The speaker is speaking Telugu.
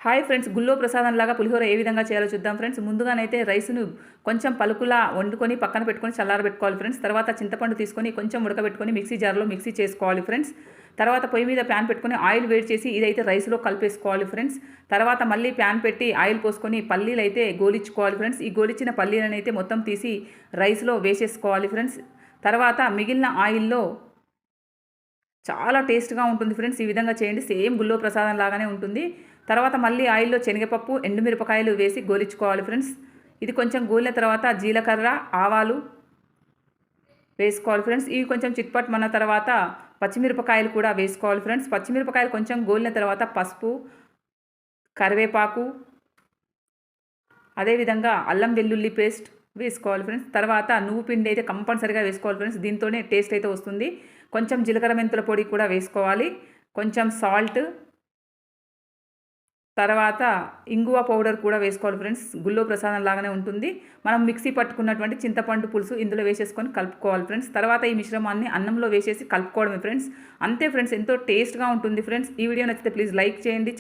హాయ్ ఫ్రెండ్స్, గుల్లో ప్రసాదంలాగా పులిహోర ఏ విధంగా చేయాలో చూద్దాం ఫ్రెండ్స్. ముందుగానైతే రైస్‌ను కొంచెం పలుకులా వండుకొని పక్కన పెట్టుకొని చల్లారబెట్టుకోవాలి ఫ్రెండ్స్. తర్వాత చింతపండు తీసుకొని కొంచెం ఉడకబెట్టుకొని మిక్సీ జార్‌లో మిక్సీ చేసుకోవాలి ఫ్రెండ్స్. తర్వాత పొయ్యి మీద ప్యాన్ పెట్టుకొని ఆయిల్ వేడి చేసి ఇదైతే రైస్‌లో కలిపేసుకోవాలి ఫ్రెండ్స్. తర్వాత మళ్ళీ ప్యాన్ పెట్టి ఆయిల్ పోసుకొని పల్లీలైతే గోలించుకోవాలి ఫ్రెండ్స్. ఈ గోలించిన పల్లీలనైతే మొత్తం తీసి రైస్‌లో వేసేసుకోవాలి ఫ్రెండ్స్. తర్వాత మిగిలిన ఆయిల్‌లో చాలా టేస్ట్‌గా ఉంటుంది ఫ్రెండ్స్. ఈ విధంగా చేయండి. సేమ్ గుల్లో ప్రసాదం లాగానే ఉంటుంది. తర్వాత మళ్ళీ ఆయిల్‌లో శనగపప్పు, ఎండుమిరపకాయలు వేసి గోలించుకోవాలి ఫ్రెండ్స్. ఇది కొంచెం గోలిన తర్వాత జీలకర్ర, ఆవాలు వేసుకోవాలి ఫ్రెండ్స్. ఇవి కొంచెం చిట్పటమన్న తర్వాత పచ్చిమిరపకాయలు కూడా వేసుకోవాలి ఫ్రెండ్స్. పచ్చిమిరపకాయలు కొంచెం గోలిన తర్వాత పసుపు, కరివేపాకు, అదేవిధంగా అల్లం వెల్లుల్లి పేస్ట్ వేసుకోవాలి ఫ్రెండ్స్. తర్వాత నువ్వు పిండి అయితే కంపల్సరీగా వేసుకోవాలి ఫ్రెండ్స్. దీంతోనే టేస్ట్ అయితే వస్తుంది. కొంచెం జీలకర్ర మెంతుల పొడి కూడా వేసుకోవాలి. కొంచెం సాల్ట్, తర్వాత ఇంగువ పౌడర్ కూడా వేసుకోవాలి ఫ్రెండ్స్. గుల్లో ప్రసాదం లాగానే ఉంటుంది. మనం మిక్సీ పట్టుకున్నటువంటి చింతపండు పులుసు ఇందులో వేసేసుకొని కలుపుకోవాలి ఫ్రెండ్స్. తర్వాత ఈ మిశ్రమాన్ని అన్నంలో వేసేసి కలుపుకోవడమే ఫ్రెండ్స్. అంతే ఫ్రెండ్స్, ఎంతో టేస్ట్‌గా ఉంటుంది ఫ్రెండ్స్. ఈ వీడియో నచ్చితే ప్లీజ్ లైక్ చేయండి.